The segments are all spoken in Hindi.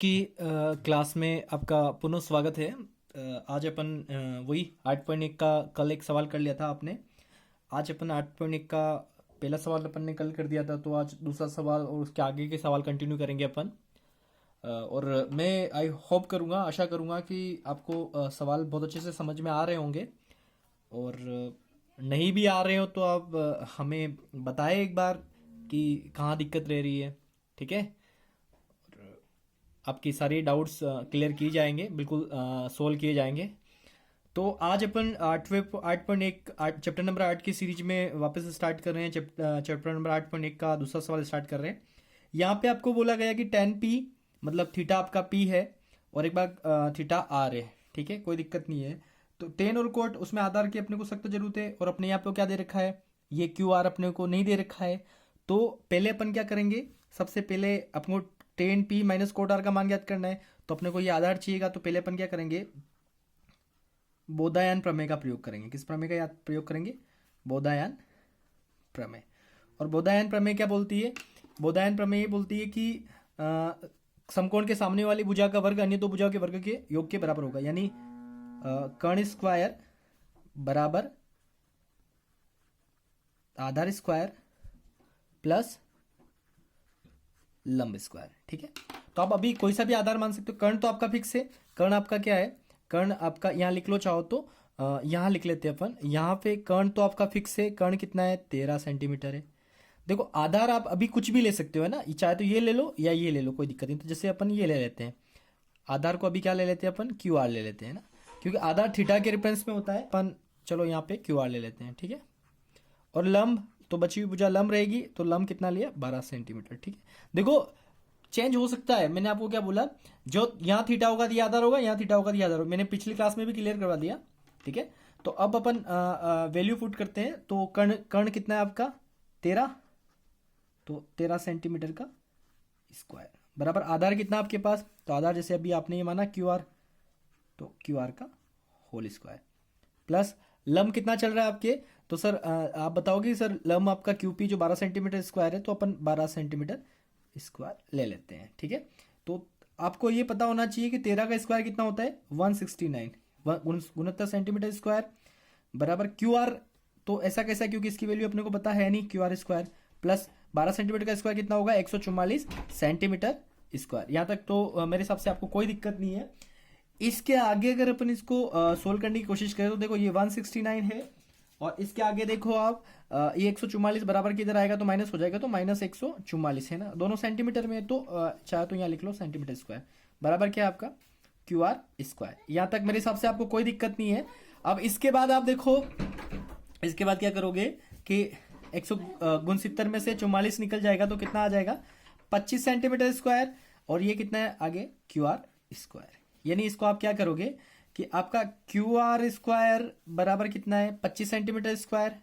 की क्लास में आपका पुनः स्वागत है। आज अपन वही 8.1 का कल एक सवाल कर लिया था आपने। आज अपन 8.1 का पहला सवाल अपन ने कल कर दिया था, तो आज दूसरा सवाल और उसके आगे के सवाल कंटिन्यू करेंगे अपन। और मैं आई होप करूँगा, आशा करूँगा कि आपको सवाल बहुत अच्छे से समझ में आ रहे होंगे। और नहीं भी आ रहे हो तो आप हमें बताएं एक बार कि कहाँ दिक्कत रह रही है। ठीक है, आपकी सारी डाउट्स क्लियर किए जाएंगे, बिल्कुल सोल्व किए जाएंगे। तो आज अपन 8.1 चैप्टर नंबर 8 की सीरीज में वापस स्टार्ट कर रहे हैं। चैप्टर नंबर 8.1 का दूसरा सवाल स्टार्ट कर रहे हैं। यहाँ पे आपको बोला गया कि 10p मतलब थीटा आपका p है और एक बार थीटा r है। ठीक है, कोई दिक्कत नहीं है। तो टेन और कोट उसमें आधार की अपने को सख्त जरूरत है, और अपने यहाँ पे क्या दे रखा है, ये क्यू आर अपने को नहीं दे रखा है। तो पहले अपन क्या करेंगे, सबसे पहले अपने को ten P minus cot R का मान ज्ञात करना है। तो अपने को ये आधार चाहिएगा, तो पहले अपन क्या करेंगे, बोधायन प्रमेय का प्रयोग करेंगे। किस प्रमेय का याद प्रयोग करेंगे, बोधायन प्रमेय। और बोधायन प्रमेय क्या बोलती है, बोधायन प्रमेय ये बोलती है कि समकोण के सामने वाली भुजा का वर्ग अन्य दो भुजाओं के वर्ग के योग के बराबर होगा। यानी कर्ण स्क्वायर बराबर आधार स्क्वायर प्लस लंब स्क्वायर। ठीक है, तो आप अभी कोई सा भी आधार मान सकते हो। कर्ण तो आपका फिक्स है, कर्ण आपका क्या है, कर्ण आपका यहाँ लिख लो, चाहो तो यहाँ लिख लेते हैं अपन। यहाँ पे कर्ण तो आपका फिक्स है, कर्ण कितना है, 13 सेंटीमीटर है। देखो आधार आप अभी कुछ भी ले सकते हो, है ना, चाहे तो ये ले लो या ये ले लो, कोई दिक्कत नहीं। तो जैसे अपन ये ले लेते हैं, आधार को अभी क्या ले लेते हैं अपन, क्यू आर ले लेते हैं ना, क्योंकि आधार थीटा के रेफरेंस में होता है। अपन चलो यहाँ पे क्यू आर ले लेते हैं। ठीक है, और लंब तो बची हुई भुजा लंब रहेगी, तो लंब कितना लिया, 12 सेंटीमीटर। ठीक है, देखो चेंज हो सकता है। मैंने आपको क्या बोला, जो यहाँ थीटा होगा ये आधार होगा, यहाँ थीटा होगा ये आधार होगा। मैंने पिछली क्लास में भी क्लियर करवा दिया। ठीक है, तो अब अपन वैल्यू पुट करते हैं। तो कर्ण कर्ण कितना है आपका, 13, तो 13 सेंटीमीटर का स्क्वायर बराबर आधार कितना आपके पास, तो आधार जैसे अभी आपने ये माना क्यू आर, तो क्यू आर का होल स्क्वायर प्लस लंब कितना चल रहा है आपके। तो सर आप बताओगे सर लंब आपका क्यूपी जो 12 सेंटीमीटर स्क्वायर है, तो अपन 12 सेंटीमीटर स्क्वायर ले लेते हैं। ठीक है, तो आपको ये पता होना चाहिए कि 13 का स्क्वायर कितना होता है, 169 69 सेंटीमीटर स्क्वायर बराबर क्यू आर। तो ऐसा कैसा, क्योंकि इसकी वैल्यू अपने को पता है नहीं, Q R square plus 12 centimetre का स्क्वायर कितना होगा, 144 सेंटीमीटर स्क्वायर। यहाँ तक तो मेरे हिसाब से आपको कोई दिक्कत नहीं है। इसके आगे अगर अपन इसको सोल्व करने की कोशिश करें, तो देखो ये 169 है, और इसके आगे देखो आप ये 144 बराबर किधर आएगा, तो माइनस हो जाएगा, तो माइनस 144 है ना, दोनों सेंटीमीटर में है। तो चाहे तो यहाँ लिख लो सेंटीमीटर स्क्वायर बराबर क्या है आपका, क्यू आर स्क्वायर। यहाँ तक मेरे हिसाब से आपको कोई दिक्कत नहीं है। अब इसके बाद आप देखो, इसके बाद क्या करोगे कि 169 में से 44 निकल जाएगा, तो कितना आ जाएगा, 25 सेंटीमीटर स्क्वायर। और ये कितना है आगे, क्यू आर स्क्वायर। यानी इसको आप क्या करोगे कि आपका क्यू आर स्क्वायर बराबर कितना है, 25 सेंटीमीटर स्क्वायर।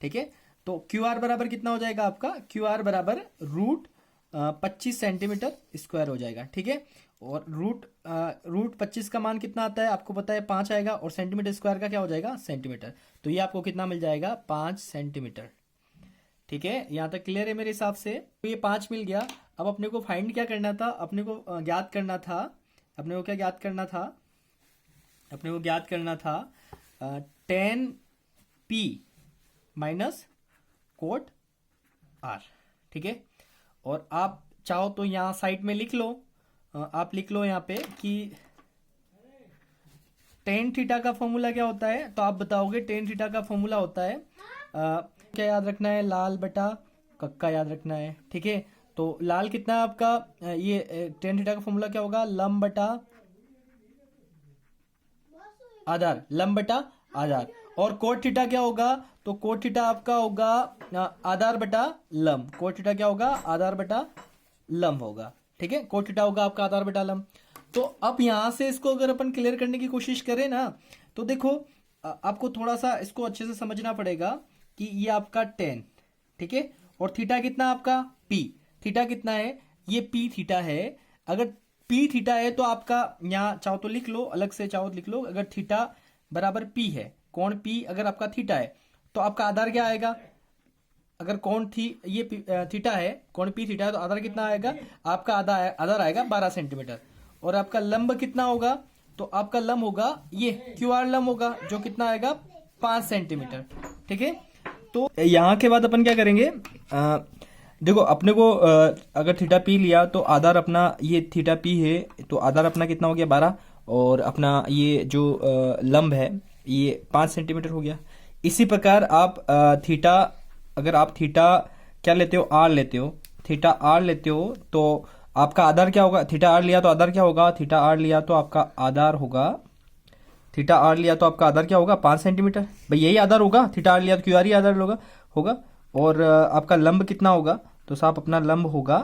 ठीक है, तो क्यू आर बराबर कितना हो जाएगा आपका, क्यू आर बराबर रूट 25 सेंटीमीटर स्क्वायर हो जाएगा। ठीक है, और रूट 25 का मान कितना आता है आपको पता है, 5 आएगा, और सेंटीमीटर स्क्वायर का क्या हो जाएगा, सेंटीमीटर। तो ये आपको कितना मिल जाएगा, 5 सेंटीमीटर। ठीक है, यहां तक क्लियर है मेरे हिसाब से। तो ये 5 मिल गया। अब अपने को फाइंड क्या करना था, अपने को ज्ञात करना था, अपने को क्या ज्ञात करना था, अपने को ज्ञात करना था 10p माइनस कोट आर। ठीक है, और आप चाहो तो यहाँ साइड में लिख लो, आप लिख लो यहाँ पे कि टेन थीटा का फॉर्मूला क्या होता है। तो आप बताओगे टेन थीटा का फॉर्मूला होता है क्या याद रखना है, लाल बटा कक्का याद रखना है। ठीक है, तो लाल कितना है आपका, ये टेन थीटा का फॉर्मूला क्या होगा, लंब बटा आधार, लंब बटा आधार। और कोट थीटा क्या होगा, तो कोट थीटा आपका होगा आधार बटा लंब। कोट थीटा क्या होगा, आधार बटा लंब होगा। ठीक है, कोट थीटा होगा आपका आधार बटा लंब। तो अब यहां से इसको अगर अपन क्लियर करने की कोशिश करें ना, तो देखो आपको थोड़ा सा इसको अच्छे से समझना पड़ेगा कि ये आपका 10, ठीक है, और थीटा कितना आपका पी, थीटा कितना है, ये पी थीटा है। अगर पी थीटा है तो आपका यहाँ चाहो तो लिख लो, अलग से चाहो तो लिख लो, अगर थीटा बराबर पी है, कोण पी अगर आपका थीटा है, तो आपका आधार क्या आएगा, अगर कोण थी ये थीटा है, कोण पी थीटा है, तो आधार कितना आएगा आपका? आधार आएगा 12 सेंटीमीटर। और आपका लंब कितना होगा? तो आपका लंब होगा ये क्यू आर लंब होगा, जो कितना आएगा 5 सेंटीमीटर। ठीक है, तो यहाँ के बाद अपन क्या करेंगे, देखो अपने को अगर थीटा पी लिया तो आधार अपना ये थीटा पी है, तो आधार अपना कितना हो गया 12, और अपना ये जो लंब है ये 5 सेंटीमीटर हो गया। इसी प्रकार आप थीटा, अगर आप थीटा क्या लेते हो, आर लेते हो, थीटा आर लेते हो, तो आपका आधार क्या होगा? थीटा आर लिया तो आधार क्या होगा? थीटा आर लिया तो आपका आधार होगा, थीटा आर लिया तो आपका आधार क्या होगा? 5 सेंटीमीटर। भाई यही आधार होगा, थीटा आर लिया तो क्यू आर ही आधार होगा। और आपका लंब कितना होगा? तो साहब अपना लंब होगा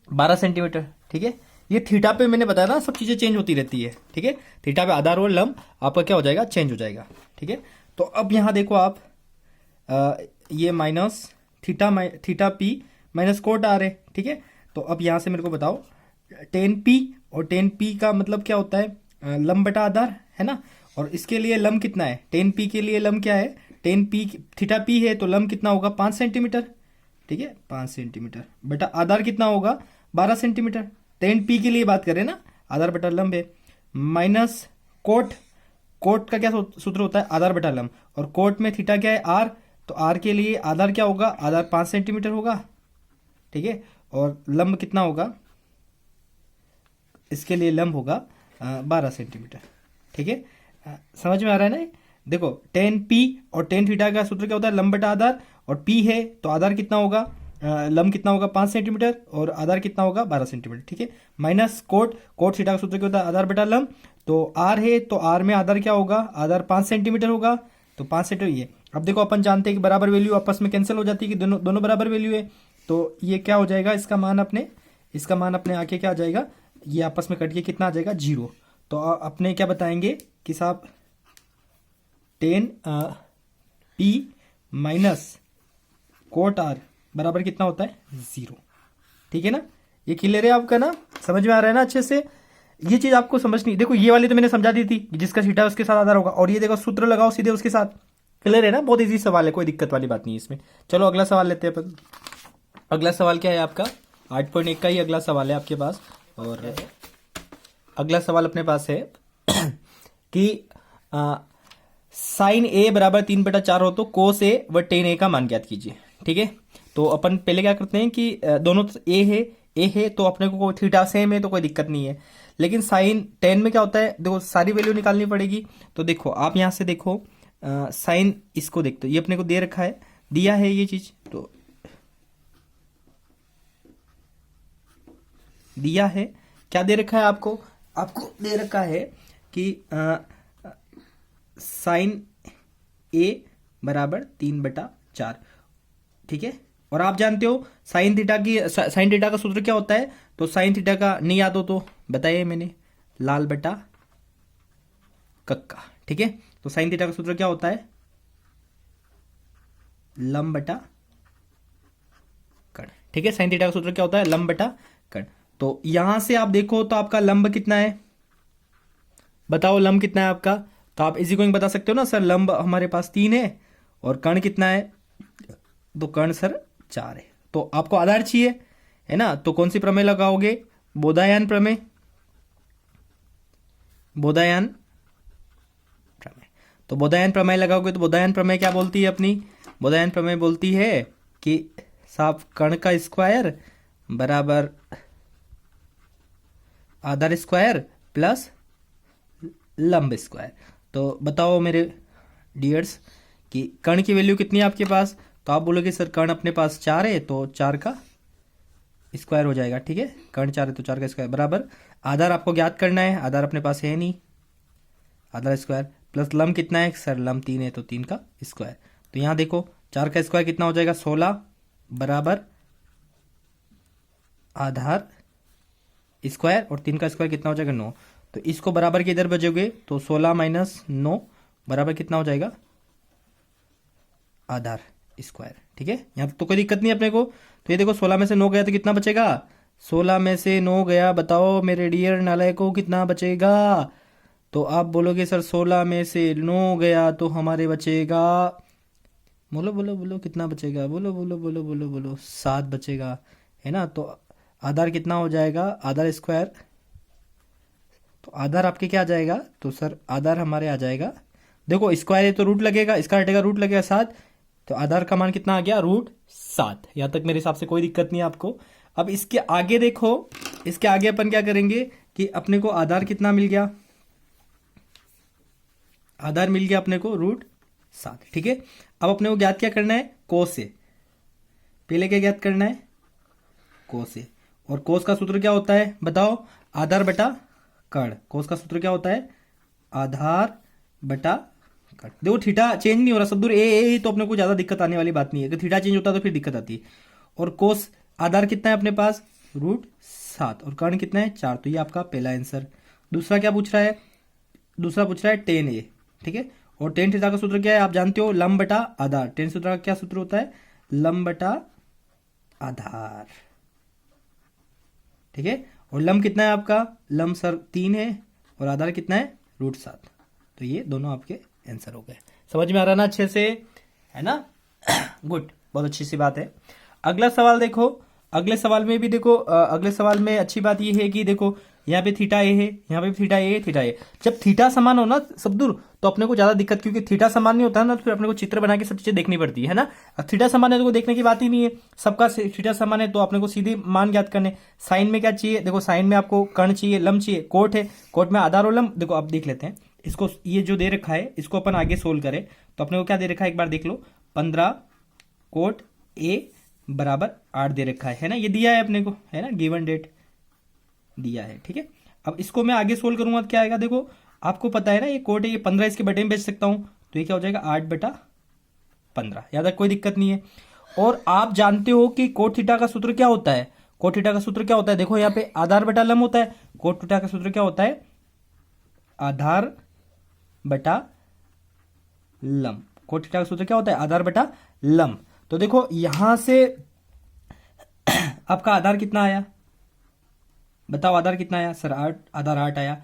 12 सेंटीमीटर। ठीक है, ये थीटा पे मैंने बताया ना, सब चीजें चेंज होती रहती है। ठीक है, थीटा पे आधार और लंब आपका क्या हो जाएगा? चेंज हो जाएगा। ठीक है, तो अब यहां देखो आप, ये minus theta P minus cot R है। ठीक है, तो अब यहां से मेरे को बताओ, टेन पी, और टेन पी का मतलब क्या होता है? लंब बटा आधार है ना। और इसके लिए लंब कितना है? टेन पी के लिए लंब क्या है? टेन पी थीटा पी है, तो लंब कितना होगा? 5 सेंटीमीटर। ठीक है, 5 सेंटीमीटर बटा आधार कितना होगा? 12 सेंटीमीटर। टेन पी के लिए बात करें ना, आधार बटा लंब है, माइनस कोट, कोट का क्या सूत्र होता है? आधार बटा लंब। और कोट में थीटा क्या है? आर, तो आर के लिए आधार क्या होगा? आधार 5 सेंटीमीटर होगा। ठीक है, और लंब कितना होगा? इसके लिए लंब होगा 12 सेंटीमीटर। ठीक है, समझ में आ रहा है ना? देखो टेन पी और टेन थीटा का सूत्र क्या होता है? लंब बटा आधार, और पी है तो आधार कितना होगा? लंब कितना होगा? 5 सेंटीमीटर, और आधार कितना होगा? 12 सेंटीमीटर। ठीक है, माइनस कोट थीटा का सूत्र क्या होता है? आधार बटा लंब। तो आर है तो आर में आधार क्या होगा? आधार 5 सेंटीमीटर होगा, तो 5 सेंटीमीटर ये। अब देखो अपन जानते हैं कि बराबर वैल्यू आपस में कैंसिल हो जाती है, कि दोनों दोनों बराबर वैल्यू है, तो ये क्या हो जाएगा? इसका मान अपने आके क्या आ जाएगा? ये आपस में कट के कितना आ जाएगा? 0। तो अपने क्या बताएंगे कि साहब ten P minus cot R बराबर कितना होता है? 0। ठीक है ना, ये क्लियर है आपका ना? समझ में आ रहा है ना अच्छे से? ये चीज आपको समझनी, देखो ये वाली तो मैंने समझा दी थी, जिसका थीटा उसके साथ आधार होगा, और ये देखो सूत्र लगाओ सीधे उसके साथ। क्लियर है ना? बहुत इजी सवाल है, कोई दिक्कत वाली बात नहीं है इसमें। चलो अगला सवाल लेते हैं अपन। अगला सवाल क्या है आपका? 8.1 का ही अगला सवाल है आपके पास। और अगला सवाल अपने पास है कि साइन ए बराबर 3/4 हो तो कोस ए व टेन ए का मान ज्ञात कीजिए। ठीक है, तो अपन पहले क्या करते हैं कि दोनों ए है तो अपने को थीटा सेम है तो कोई दिक्कत नहीं है। लेकिन साइन टेन में क्या होता है? देखो सारी वैल्यू निकालनी पड़ेगी। तो देखो आप यहां से देखो, साइन इसको देखते हो, ये अपने को दे रखा है, दिया है ये चीज, तो दिया है, क्या दे रखा है आपको? आपको दे रखा है कि साइन ए बराबर 3/4। ठीक है, और आप जानते हो साइन थीटा का सूत्र क्या होता है? तो साइन थीटा का नहीं याद हो तो बताइए, मैंने लाल बटा कक्का। ठीक है, तो साइन थीटा का सूत्र क्या होता है? लंब बटा कण। ठीक है, साइन थीटा का सूत्र क्या होता है? लंब बटा कण। तो यहां से आप देखो तो आपका लंब कितना है? बताओ लंब कितना है आपका? तो आप इसी को बता सकते हो ना सर, लंब हमारे पास 3 है और कर्ण कितना है? तो कर्ण सर 4 है। तो आपको आधार चाहिए है ना, तो कौन सी प्रमेय लगाओगे? बोधायन प्रमेय। बोधायन प्रमेय, तो बोधायन प्रमेय लगाओगे तो बोधायन प्रमेय क्या बोलती है अपनी? बोधायन प्रमेय बोलती है कि साफ कर्ण का स्क्वायर बराबर आधार स्क्वायर प्लस लंब स्क्वायर। तो बताओ मेरे डियर्स कि कर्ण की वैल्यू कितनी है आपके पास? तो आप बोलोगे सर कर्ण अपने पास 4 है तो 4 का स्क्वायर हो जाएगा। ठीक है, कर्ण 4 है तो 4 का स्क्वायर बराबर आधार आपको ज्ञात करना है, आधार अपने पास है नहीं, आधार स्क्वायर प्लस लंब कितना है सर? लंब 3 है तो 3 का स्क्वायर। तो यहां देखो 4 का स्क्वायर कितना हो जाएगा? 16 बराबर आधार स्क्वायर, और 3 का स्क्वायर कितना हो जाएगा? 9। तो इसको बराबर के इधर बचोगे तो 16 माइनस 9 बराबर कितना हो जाएगा? आधार स्क्वायर। ठीक है, यहां तो कोई दिक्कत नहीं अपने को। तो ये देखो 16 में से 9 गया तो कितना बचेगा? 16 में से 9 गया, बताओ मेरे डियर नालायकों कितना बचेगा? तो आप बोलोगे सर 16 में से 9 गया तो हमारे बचेगा बोलो बोलो बोलो कितना बचेगा, बोलो बोलो बोलो बोलो बोलो, 7 बचेगा, है ना। तो आधार कितना हो जाएगा, आधार स्क्वायर, तो आधार आपके क्या आ जाएगा, तो सर आधार हमारे आ जाएगा, देखो स्क्वायर है तो रूट लगेगा, इसका हटेगा रूट लगेगा 7, तो आधार का मान कितना आ गया, √7। यहाँ तक मेरे हिसाब से कोई दिक्कत नहीं है आपको। अब इसके आगे देखो, इसके आगे अपन क्या करेंगे कि अपने को आधार कितना मिल गया, आधार मिल गया अपने को √7, ठीक है। अब अपने को ज्ञात क्या करना है, कोस से, पहले क्या ज्ञात करना है, कोस से। और कोस का सूत्र क्या होता है बताओ, आधार बटा कर्ण। कोस का सूत्र क्या होता है, आधार बटा कर्ण। देखो थीटा चेंज नहीं हो रहा, सब दूर ए तो अपने को ज्यादा दिक्कत आने वाली बात नहीं है, अगर थीटा चेंज होता तो फिर दिक्कत आती है। और कोस आधार कितना है अपने पास, √7, और कर्ण कितना है 4, तो ये आपका पहला आंसर। दूसरा क्या पूछ रहा है, दूसरा पूछ रहा है tan a, ठीक है। और tan थीटा का सूत्र क्या है आप जानते हो, लंब बटा आधार। tan सूत्र का क्या सूत्र होता है, लंब बटा आधार, ठीक है। और लंब कितना है आपका, लंब सर 3 है, और आधार कितना है √7, तो ये दोनों आपके आंसर हो गए। समझ में आ रहा ना अच्छे से, है ना। गुड, बहुत अच्छी सी बात है। अगला सवाल देखो, अगले सवाल में भी देखो, अगले सवाल में अच्छी बात ये है कि देखो यहाँ पे थीटा ए है, यहाँ पे भी थीटा ए है, थीटा ए। जब थीटा समान हो ना सब दूर, तो अपने को ज्यादा दिक्कत, क्योंकि थीटा समान नहीं होता है ना, तो फिर अपने को चित्र बना के सब चीजें देखनी पड़ती है ना। अब थीटा समान है तो देखने की बात ही नहीं है, सबका थीटा समान है तो अपने को सीधे मान ज्ञात करने। साइन में क्या चाहिए, देखो साइन में आपको कर्ण चाहिए, लंब चाहिए, कोट है, कोट में आधार और लंब। देखो आप देख लेते हैं इसको, ये जो दे रखा है इसको अपन आगे सोल्व करें, तो अपने को क्या दे रखा है एक बार देख लो, 15 कोट ए बराबर 8 दे रखा है ना, ये दिया है अपने को, है ना, गिवन डेट दिया है, ठीक है। अब इसको मैं आगे सोल्व करूंगा तो क्या आएगा, देखो आपको पता है ना ये कोट है, ये 15 इसके बटे में बेच सकता हूं, तो ये क्या हो जाएगा 8/15, याद तक कोई दिक्कत नहीं है। और आप जानते हो कि कोट थीटा का सूत्र क्या होता है, कोट थीटा का सूत्र क्या होता है, देखो यहाँ पे आधार बटा लंब होता है, कोट थीटा का सूत्र क्या होता है, आधार बटा लंब। कोट थीटा का सूत्र क्या होता है, आधार बटा लंब। तो देखो यहां से आपका आधार कितना आया, बताओ आधार कितना आया, सर 8, आधार 8 आया,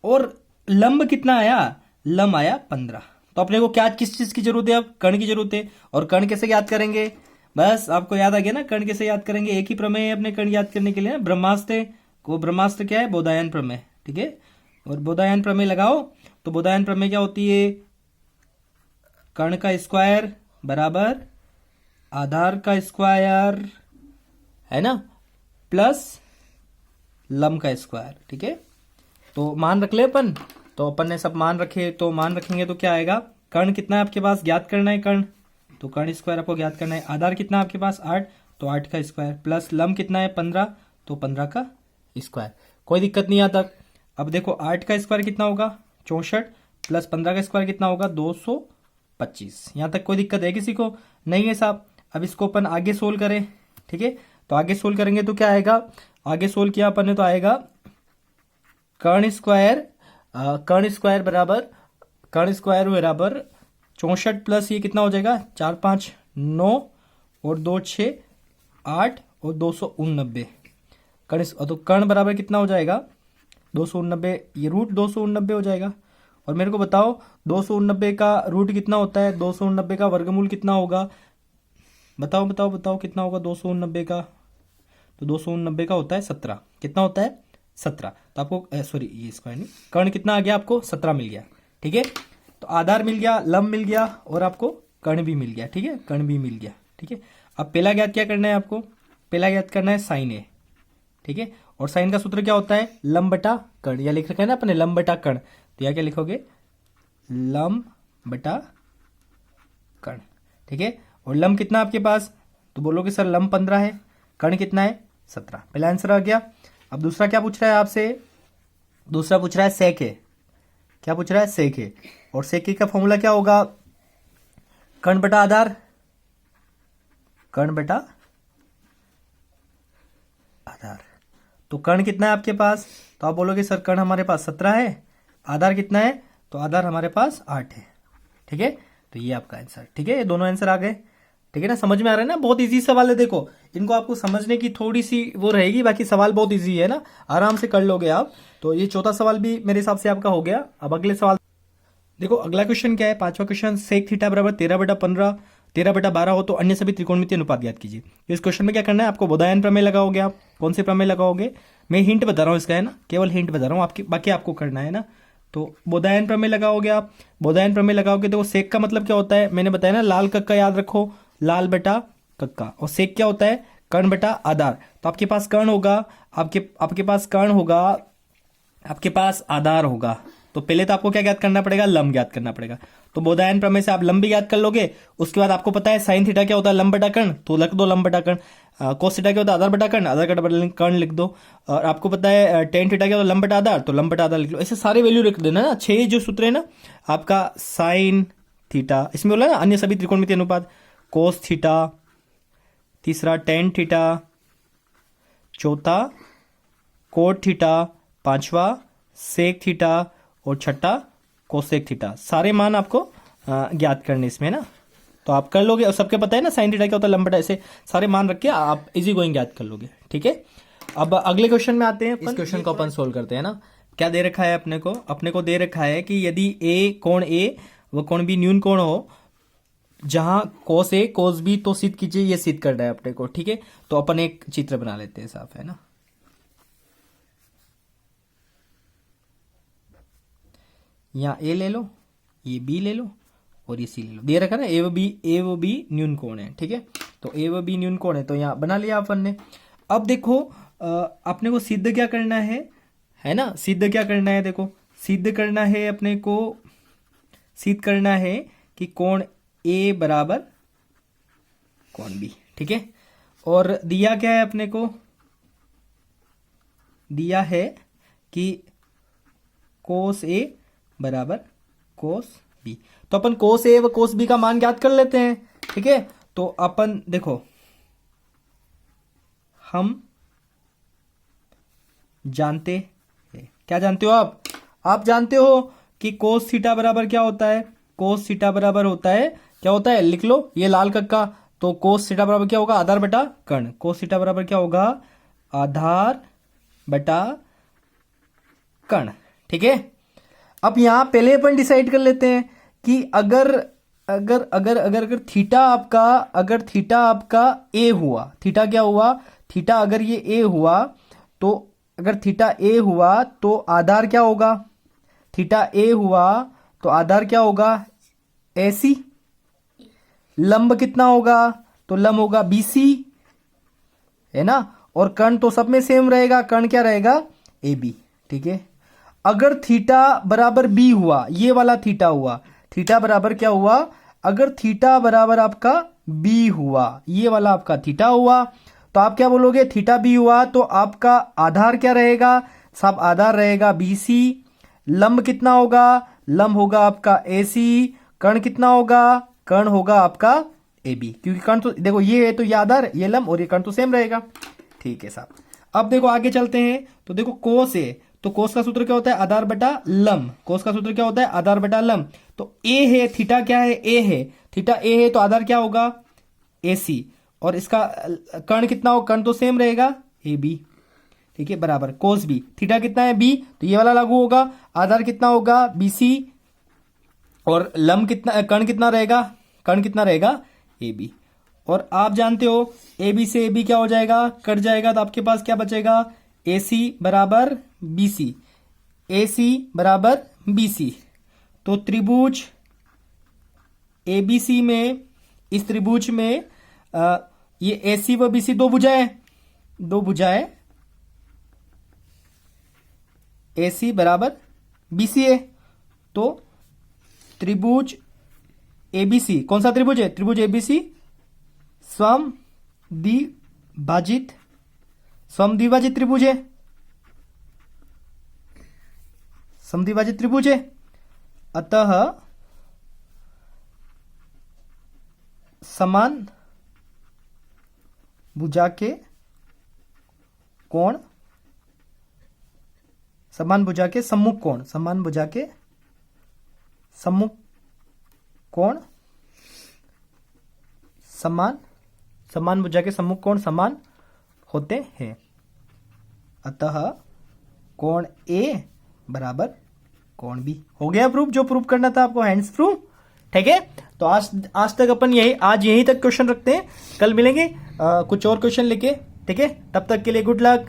और लंब कितना आया, लंब आया 15। तो अपने को क्या किस चीज की जरूरत है, अब कर्ण की जरूरत है। और कर्ण कैसे याद करेंगे, बस आपको याद आ गया ना, कर्ण कैसे याद करेंगे, एक ही प्रमेय है अपने कर्ण याद करने के लिए, ब्रह्मास्त्र को, ब्रह्मास्त्र क्या है, बोधायन प्रमेय, ठीक है। और बोधायन प्रमेय लगाओ, तो बोधायन प्रमेय क्या होती है, कर्ण का स्क्वायर बराबर आधार का स्क्वायर, है ना, प्लस लंब का स्क्वायर, ठीक है। तो मान रख ले अपन, तो अपन ने सब मान रखे, तो मान रखेंगे तो क्या आएगा, कर्ण कितना है आपके पास, ज्ञात करना है कर्ण, तो कर्ण स्क्वायर आपको ज्ञात करना है। आधार कितना है आपके पास 8, तो 8 का स्क्वायर, प्लस लंब कितना है 15, तो 15 का स्क्वायर। कोई दिक्कत नहीं आता। अब देखो 8 का स्क्वायर कितना होगा 64, प्लस 15 का स्क्वायर कितना होगा 225। यहां तक कोई दिक्कत है किसी को, नहीं है साहब। अब इसको अपन आगे सोल्व करें, ठीक है। तो आगे सोल्व करेंगे तो क्या आएगा, आगे सोल्व किया अपन ने तो आएगा कर्ण स्क्वायर बराबर 64, प्लस ये कितना हो जाएगा 4 5 9 और 2 6 8 और 289। तो कर्ण बराबर कितना हो जाएगा 289, ये √289 हो जाएगा। और मेरे को बताओ 289 का रूट कितना होता है, 289 का वर्गमूल कितना होगा, बताओ बताओ बताओ कितना होगा 289 का, तो 289 का होता है 17, कितना होता है 17। तो आपको सॉरी ये स्क्वायर नहीं, कर्ण कितना आ गया आपको 17 मिल गया, ठीक है। तो आधार मिल गया, लंब मिल गया, और आपको कर्ण भी मिल गया, ठीक है, कर्ण भी मिल गया, ठीक है। अब पहला ज्ञात क्या करना है आपको, पहला ज्ञात करना है साइन ए, ठीक है। और साइन का सूत्र क्या होता है, लंब बटा कर्ण, या लिख रखा है ना अपने लंब बटा कर्ण, तो यह क्या लिखोगे लंब बटा कर्ण, ठीक है। और लंब कितना आपके पास, तो बोलोगे सर लंब 15 है, कर्ण कितना है 17, पहला आंसर आ गया। अब दूसरा क्या पूछ रहा है आपसे, दूसरा पूछ रहा है सेक है, क्या पूछ रहा है सेक है। और सेक का फॉर्मूला क्या होगा, कर्ण बटा आधार, कर्ण बटा आधार। तो कर्ण कितना है आपके पास, तो आप बोलोगे सर कर्ण हमारे पास 17 है, आधार कितना है, तो आधार हमारे पास 8 है, ठीक है। तो ये आपका आंसर, ठीक है, ये दोनों आंसर आ गए, ठीक है ना, समझ में आ रहा है ना। बहुत इजी सवाल है, देखो इनको आपको समझने की थोड़ी सी वो रहेगी, बाकी सवाल बहुत इजी है ना, आराम से कर लोगे आप। तो ये चौथा सवाल भी मेरे हिसाब से आपका हो गया। अब अगले सवाल देखो, अगला क्वेश्चन क्या है, पांचवा क्वेश्चन, सेक थीटा बराबर 13/15 13/12 हो तो अन्य सभी त्रिकोणमितीय अनुपात ज्ञात कीजिए। तो इस क्वेश्चन में क्या करना है आपको, बोधायन प्रमेय लगाओगे आप। कौन से प्रमेय लगाओगे, मैं हिंट बता रहा हूँ इसका, है ना, केवल हिंट बता रहा हूँ, आपकी बाकी आपको करना है ना। तो बोधायन प्रमेय लगाओगे आप। बोधायन प्रमेय लगाओगे तो सेक का मतलब क्या होता है, मैंने बताया ना, लाल कक्का याद रखो, लाल बटा कक्का। और सेक क्या होता है, कर्ण बटा आधार। तो आपके पास कर्ण होगा, आपके पास कर्ण होगा, आपके पास आधार होगा। तो पहले तो आपको क्या ज्ञात करना पड़ेगा, लंब ज्ञात करना पड़ेगा। तो बोधायन प्रमेय से आप लंब भी ज्ञात कर लोगे। उसके बाद आपको पता है साइन थीटा क्या होता है, लंब बटा कर्ण, तो लिख दो लंब बटा कर्ण। कोस थीटा क्या होता है, आधार बटा कर्ण, आधार बटा कर्ण लिख दो। और आपको पता है टेन थीटा क्या होता है, लंब बटा आधार, तो लंब बटा आधार लिख लो। ऐसे सारे वैल्यू लिख देना ना। 6 जो सूत्र है ना आपका, साइन थीटा, इसमें बोला ना अन्य सभी त्रिकोणमितीय अनुपात, कोस थीटा, तीसरा टेन थीटा, चौथा कोट थीटा, पांचवा सेक थीटा, और छठा कोसेक थीटा। सारे मान आपको ज्ञात करने इसमें ना, तो आप कर लोगे। और सबके पता है ना साइन थीटा क्या होता है, लंब बटा, ऐसे सारे मान रख के आप इजी गोइंग ज्ञात कर लोगे। ठीक है, अब अगले क्वेश्चन में आते हैं। इस क्वेश्चन को अपन सोल्व करते हैं ना। क्या दे रखा है अपने को दे रखा है कि यदि ए कोण ए व कोण बी न्यून कोण हो, जहां कोस ए कोस बी, तो सिद्ध कीजिए, ये सिद्ध करना है अपने को। ठीक है, तो अपन एक चित्र बना लेते हैं साफ, है ना। यहाँ ए ले लो, ये बी ले लो, और ये सी ले लो। दे रखा ना ए व बी न्यून कोण है। ठीक है, तो ए व बी न्यून कोण है, तो यहाँ बना लिया अपन ने। अब देखो अपने को सिद्ध क्या करना है ना, सिद्ध क्या करना है, देखो सिद्ध करना है अपने को, सिद्ध करना है कि कोण ए बराबर कोण बी। ठीक है, और दिया क्या है अपने को, दिया है कि कोस ए बराबर कोस बी। तो अपन कोस ए व कोस बी का मान ज्ञात कर लेते हैं। ठीक है, तो अपन देखो, हम जानते हैं, क्या जानते हो आप जानते हो कि कोस थीटा बराबर क्या होता है, कोस थीटा बराबर होता है, क्या होता है, लिख लो, ये लाल कक्का। तो कोस थीटा बराबर क्या होगा, आधार बटा कर्ण। कोस थीटा बराबर क्या होगा, आधार बटा कर्ण। ठीक है, अब यहां पहले अपन डिसाइड कर लेते हैं कि अगर अगर अगर अगर अगर थीटा आपका, अगर थीटा आपका ए हुआ, थीटा क्या हुआ, थीटा अगर ये ए हुआ, तो अगर थीटा ए हुआ तो आधार क्या होगा, थीटा ए हुआ तो आधार क्या होगा, एसी। लंब कितना होगा, तो लंब होगा बीसी, है ना। और कर्ण तो सब में सेम रहेगा, कर्ण क्या रहेगा, ए बी। ठीक है, अगर थीटा बराबर बी हुआ, ये वाला थीटा हुआ, थीटा बराबर क्या हुआ, अगर थीटा बराबर आपका बी हुआ, ये वाला आपका थीटा हुआ, तो आप क्या बोलोगे, थीटा बी हुआ तो आपका आधार क्या रहेगा, सब आधार रहेगा बीसी। लंब कितना होगा, लंब होगा आपका एसी। कर्ण कितना होगा, कर्ण होगा आपका ए बी, क्योंकि कर्ण तो देखो ये है तो ये आधार, ये लंब, और ये कर्ण तो सेम रहेगा। ठीक है साहब, अब देखो आगे चलते हैं। तो देखो कोस है, तो कोस का सूत्र क्या होता है, आधार बटा लंब। कोस का सूत्र क्या होता है, आधार बटा लंब। तो ए है, थीटा क्या है, ए है, थीटा ए है तो आधार क्या होगा, ए सी। और इसका कर्ण कितना हो, कर्ण तो सेम रहेगा, ए बी। ठीक है, बराबर कोस बी, थीटा कितना है बी, तो ये वाला लागू होगा, आधार कितना होगा बी सी, और लंब कितना, कर्ण कितना रहेगा, कर्ण कितना रहेगा, ए बी। और आप जानते हो ए बी से ए बी क्या हो जाएगा, कट जाएगा, तो आपके पास क्या बचेगा, ए सी बराबर बी सी, ए सी बराबर बी सी। तो त्रिभुज ए बी सी में, इस त्रिभुज में ये ए सी व बी सी दो भुजाएं ए सी बराबर बी सी है। तो त्रिभुज एबीसी कौन सा त्रिभुज है, त्रिभुज एबीसी समद्विभाजित त्रिभुज है, समद्विभाजित त्रिभुज है। अतः समान भुजा के कोण, समान भुजा के सम्मुख कोण, समान भुजा के सम्मुख कोण समान भुजा के सम्मुख कोण समान होते हैं। अतः कोण ए बराबर कोण बी। हो गया प्रूफ, जो प्रूफ करना था आपको, हैंड्स प्रूफ। ठीक है, तो आज तक अपन आज यहीं तक क्वेश्चन रखते हैं, कल मिलेंगे कुछ और क्वेश्चन लेके। ठीक है, तब तक के लिए गुड लक।